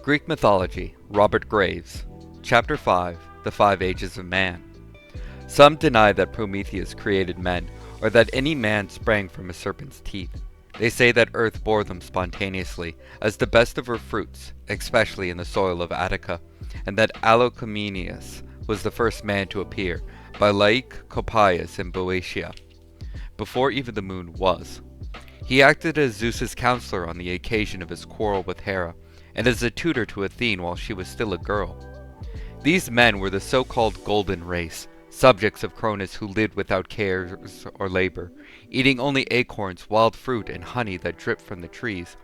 Greek Mythology, Robert Graves. Chapter 5, The Five Ages of Man. Some deny that Prometheus created men, or that any man sprang from a serpent's teeth. They say that earth bore them spontaneously, as the best of her fruits, especially in the soil of Attica, and that Alcameneus was the first man to appear, by Lake Copias in Boeotia, before even the moon was. He acted as Zeus's counselor on the occasion of his quarrel with Hera, and as a tutor to Athene while she was still a girl. These men were the so-called golden race, subjects of Cronus who lived without cares or labor, eating only acorns, wild fruit, and honey that dripped from the trees,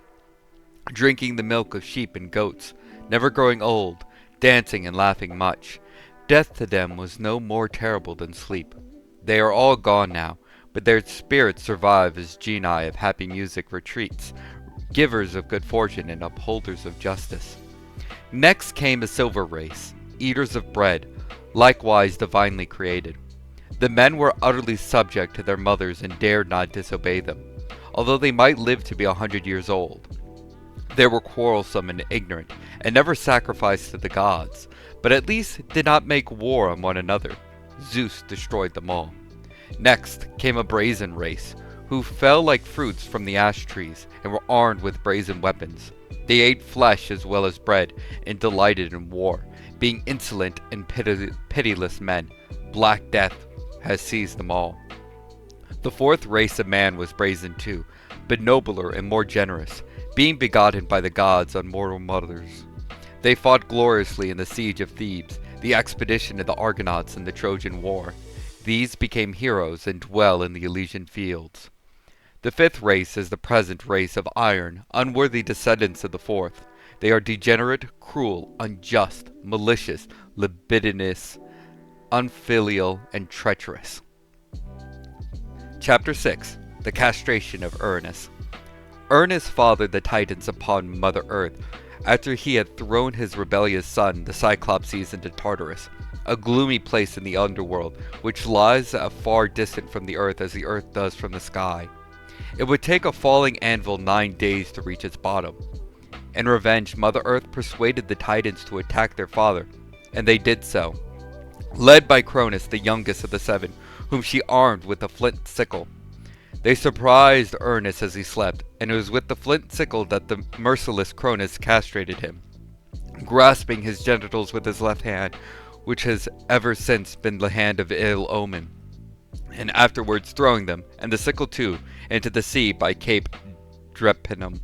drinking the milk of sheep and goats, never growing old, dancing and laughing much. Death to them was no more terrible than sleep. They are all gone now, but their spirits survive as genii of happy music retreats, givers of good fortune and upholders of justice. Next came a silver race, eaters of bread, likewise divinely created. The men were utterly subject to their mothers and dared not disobey them, although they might live to be 100 years old. They were quarrelsome and ignorant, and never sacrificed to the gods, but at least did not make war on one another. Zeus destroyed them all. Next came a brazen race, who fell like fruits from the ash trees, and were armed with brazen weapons. They ate flesh as well as bread, and delighted in war, being insolent and pitiless men. Black death has seized them all. The fourth race of man was brazen too, but nobler and more generous, being begotten by the gods on mortal mothers. They fought gloriously in the siege of Thebes, the expedition of the Argonauts, and the Trojan War. These became heroes and dwell in the Elysian fields. The fifth race is the present race of iron, unworthy descendants of the fourth. They are degenerate, cruel, unjust, malicious, libidinous, unfilial, and treacherous. Chapter 6. The Castration of Uranus. Uranus fathered the Titans upon Mother Earth, after he had thrown his rebellious son, the Cyclopses, into Tartarus, a gloomy place in the underworld, which lies as far distant from the earth as the earth does from the sky. It would take a falling anvil 9 days to reach its bottom. In revenge, Mother Earth persuaded the Titans to attack their father, and they did so, led by Cronus, the youngest of the seven, whom she armed with a flint sickle. They surprised Uranus as he slept, and it was with the flint sickle that the merciless Cronus castrated him, grasping his genitals with his left hand, which has ever since been the hand of ill omen, and afterwards throwing them, and the sickle too, into the sea by Cape Drepanum.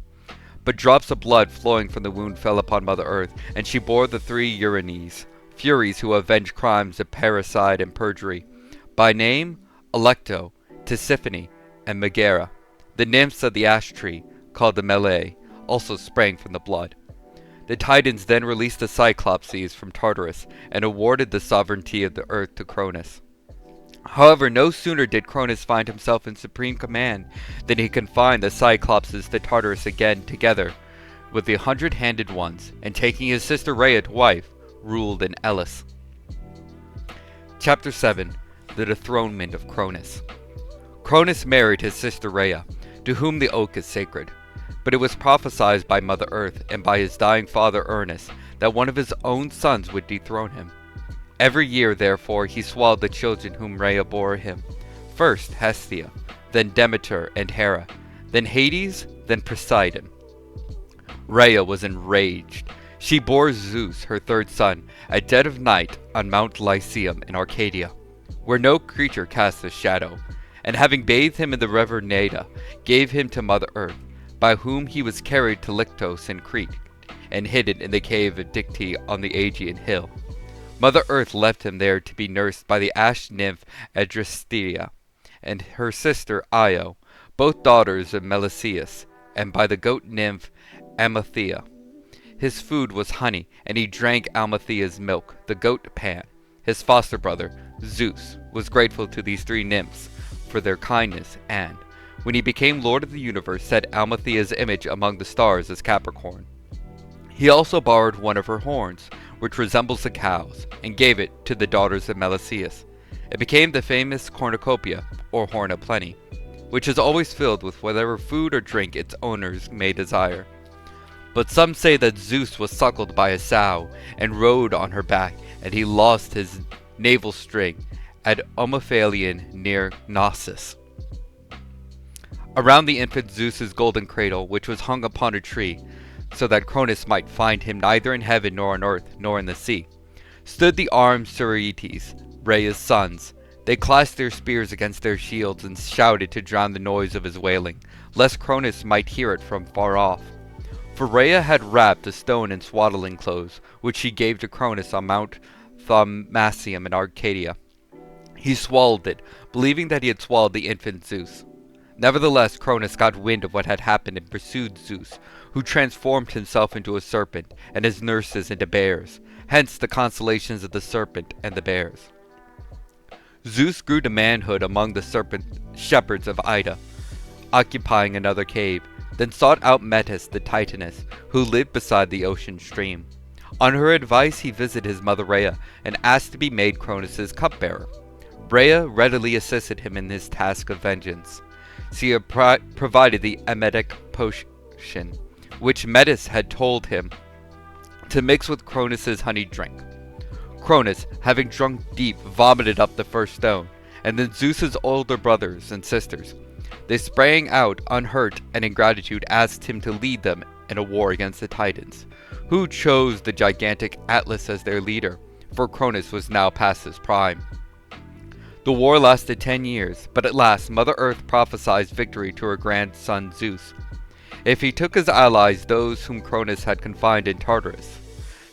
But drops of blood flowing from the wound fell upon Mother Earth, and she bore the 3 Uranies, furies who avenged crimes of parricide and perjury. By name, Alecto, Tisiphone, and Megara. The nymphs of the ash tree, called the Melee, also sprang from the blood. The Titans then released the Cyclopses from Tartarus, and awarded the sovereignty of the earth to Cronus. However, no sooner did Cronus find himself in supreme command than he confined the Cyclopses to Tartarus again together with the 100-handed ones, and taking his sister Rhea to wife, ruled in Elis. Chapter 7. The Dethronement of Cronus. Cronus married his sister Rhea, to whom the oak is sacred. But it was prophesied by Mother Earth and by his dying father Uranus that one of his own sons would dethrone him. Every year, therefore, he swallowed the children whom Rhea bore him. First Hestia, then Demeter and Hera, then Hades, then Poseidon. Rhea was enraged. She bore Zeus, her third son, at dead of night on Mount Lycaeum in Arcadia, where no creature casts a shadow, and having bathed him in the river Neda, gave him to Mother Earth, by whom he was carried to Lyctos in Crete, and hidden in the cave of Dicte on the Aegean hill. Mother Earth left him there to be nursed by the ash nymph Adresteia, and her sister Io, both daughters of Melesias, and by the goat nymph Amalthea. His food was honey, and he drank Amalthea's milk, the goat Pan. His foster brother, Zeus, was grateful to these 3 nymphs for their kindness, and, when he became Lord of the universe, set Amalthea's image among the stars as Capricorn. He also borrowed one of her horns, which resembles a cow's, and gave it to the daughters of Melesias. It became the famous cornucopia, or horn of plenty, which is always filled with whatever food or drink its owners may desire. But some say that Zeus was suckled by a sow and rode on her back, and he lost his navel string at Omophalion near Knossos. Around the infant Zeus's golden cradle, which was hung upon a tree, so that Cronus might find him neither in heaven nor on earth nor in the sea, stood the armed Sorites, Rhea's sons. They clashed their spears against their shields and shouted to drown the noise of his wailing, lest Cronus might hear it from far off. For Rhea had wrapped a stone in swaddling clothes, which she gave to Cronus on Mount Thaumacium in Arcadia. He swallowed it, believing that he had swallowed the infant Zeus. Nevertheless, Cronus got wind of what had happened and pursued Zeus, who transformed himself into a serpent, and his nurses into bears. Hence the constellations of the serpent and the bears. Zeus grew to manhood among the serpent shepherds of Ida, occupying another cave, then sought out Metis the Titaness, who lived beside the ocean stream. On her advice he visited his mother Rhea, and asked to be made Cronus's cupbearer. Rhea readily assisted him in his task of vengeance. She provided the emetic potion, which Metis had told him to mix with Cronus's honeyed drink. Cronus, having drunk deep, vomited up the first stone, and then Zeus's older brothers and sisters. They sprang out unhurt and in gratitude asked him to lead them in a war against the Titans, who chose the gigantic Atlas as their leader, for Cronus was now past his prime. The war lasted 10 years, but at last Mother Earth prophesied victory to her grandson Zeus, if he took as allies those whom Cronus had confined in Tartarus.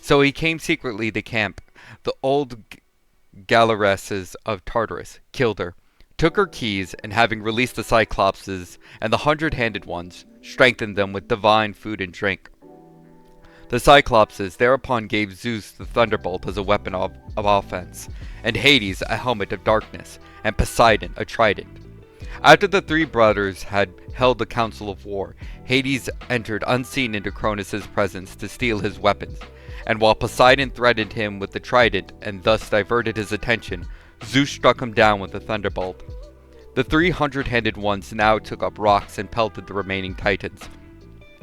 So he came secretly to camp the old Galaresses of Tartarus, killed her, took her keys, and having released the Cyclopses and the 100-handed ones, strengthened them with divine food and drink. The Cyclopses thereupon gave Zeus the thunderbolt as a weapon of offense, and Hades a helmet of darkness, and Poseidon a trident. After the three brothers had held a council of war, Hades entered unseen into Cronus's presence to steal his weapons, and while Poseidon threatened him with the trident and thus diverted his attention, Zeus struck him down with a thunderbolt. The 300-handed ones now took up rocks and pelted the remaining Titans,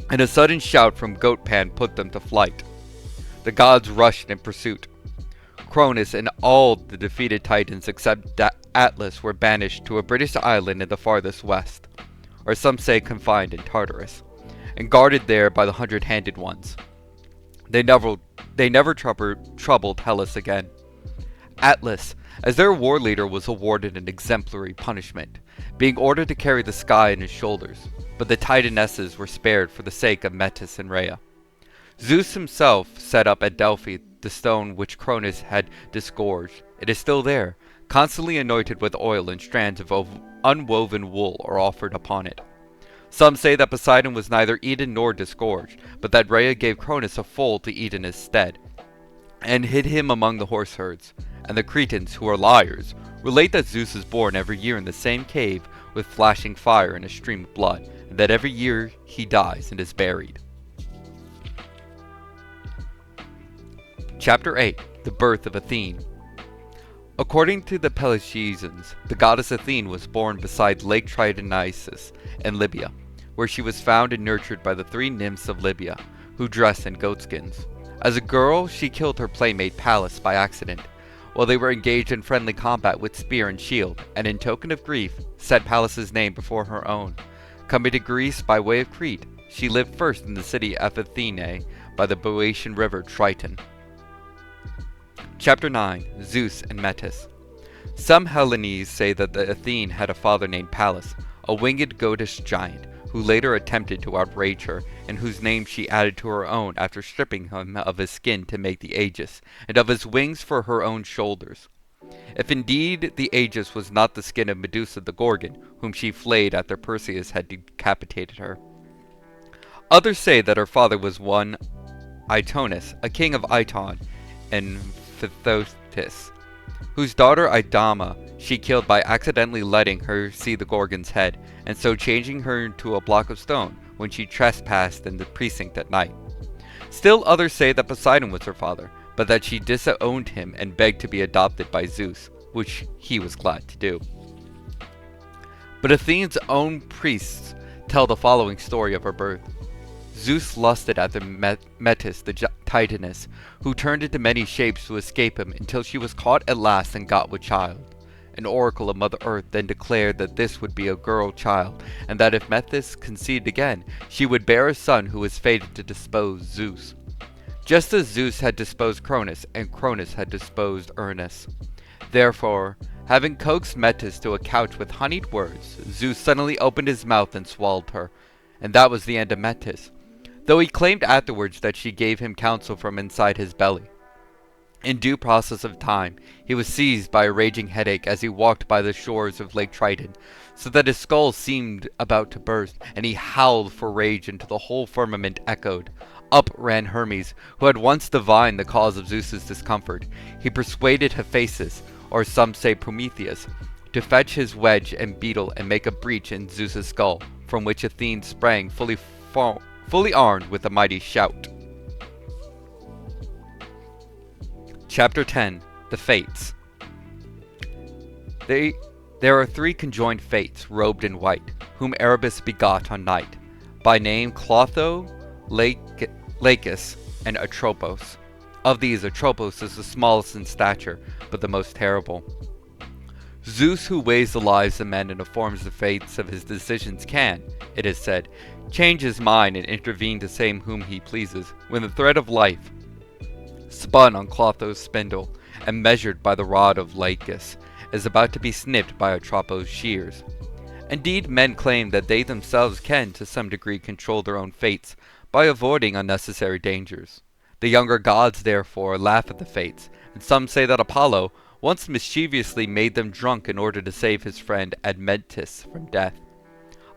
and a sudden shout from Goatpan put them to flight. The gods rushed in pursuit. Cronus and all the defeated Titans except Atlas were banished to a British island in the farthest west, or some say confined in Tartarus, and guarded there by the 100-handed ones. They never troubled Hellas again. Atlas, as their war leader, was awarded an exemplary punishment, being ordered to carry the sky on his shoulders, but the Titanesses were spared for the sake of Metis and Rhea. Zeus himself set up at Delphi the stone which Cronus had disgorged. It is still there, constantly anointed with oil, and strands of unwoven wool are offered upon it. Some say that Poseidon was neither eaten nor disgorged, but that Rhea gave Cronus a foal to eat in his stead, and hid him among the horse herds. And the Cretans, who are liars, relate that Zeus is born every year in the same cave with flashing fire and a stream of blood, and that every year he dies and is buried. Chapter 8. The Birth of Athene. According to the Peloponnesians, the goddess Athene was born beside Lake Tritonosus in Libya, where she was found and nurtured by the 3 nymphs of Libya, who dressed in goatskins. As a girl, she killed her playmate Pallas by accident, while they were engaged in friendly combat with spear and shield, and in token of grief, set Pallas's name before her own. Coming to Greece by way of Crete, she lived first in the city of Athene by the Boeotian river Triton. Chapter 9. Zeus and Metis. Some Hellenes say that Athene had a father named Pallas, a winged goatish giant, who later attempted to outrage her, and whose name she added to her own after stripping him of his skin to make the Aegis, and of his wings for her own shoulders. If indeed the Aegis was not the skin of Medusa the Gorgon, whom she flayed after Perseus had decapitated her. Others say that her father was one Itonus, a king of Iton and Phthiotis, whose daughter Idama she killed by accidentally letting her see the Gorgon's head, and so changing her into a block of stone when she trespassed in the precinct at night. Still others say that Poseidon was her father, but that she disowned him and begged to be adopted by Zeus, which he was glad to do. But Athene's own priests tell the following story of her birth. Zeus lusted after Metis, the Titaness, who turned into many shapes to escape him until she was caught at last and got with child. An oracle of Mother Earth then declared that this would be a girl child, and that if Metis conceived again, she would bear a son who was fated to depose Zeus. Just as Zeus had disposed Cronus, and Cronus had disposed Ernest. Therefore, having coaxed Metis to a couch with honeyed words, Zeus suddenly opened his mouth and swallowed her, and that was the end of Metis, though he claimed afterwards that she gave him counsel from inside his belly. In due process of time, he was seized by a raging headache as he walked by the shores of Lake Triton, so that his skull seemed about to burst, and he howled for rage until the whole firmament echoed. Up ran Hermes, who had once divined the cause of Zeus's discomfort. He persuaded Hephaestus, or some say Prometheus, to fetch his wedge and beetle and make a breach in Zeus's skull, from which Athene sprang fully armed with a mighty shout. Chapter 10. The Fates. There are three conjoined Fates, robed in white, whom Erebus begot on night, by name Clotho, Lacus, and Atropos. Of these, Atropos is the smallest in stature, but the most terrible. Zeus, who weighs the lives of men and informs the fates of his decisions, can, it is said, change his mind and intervene to save whom he pleases, when the thread of life, spun on Clotho's spindle, and measured by the rod of Lacus, is about to be snipped by Atropos' shears. Indeed, men claim that they themselves can, to some degree, control their own fates, by avoiding unnecessary dangers. The younger gods, therefore, laugh at the fates, and some say that Apollo once mischievously made them drunk in order to save his friend Admetus from death.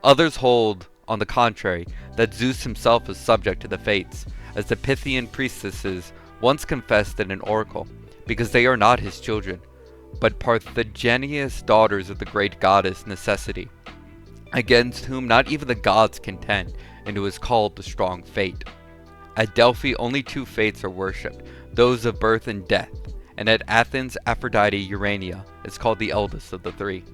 Others hold, on the contrary, that Zeus himself is subject to the fates, as the Pythian priestesses once confessed in an oracle, because they are not his children, but parthenogeneous daughters of the great goddess Necessity, against whom not even the gods contend, and who is called the strong fate. At Delphi only two fates are worshipped, those of birth and death, and at Athens Aphrodite Urania is called the eldest of the three.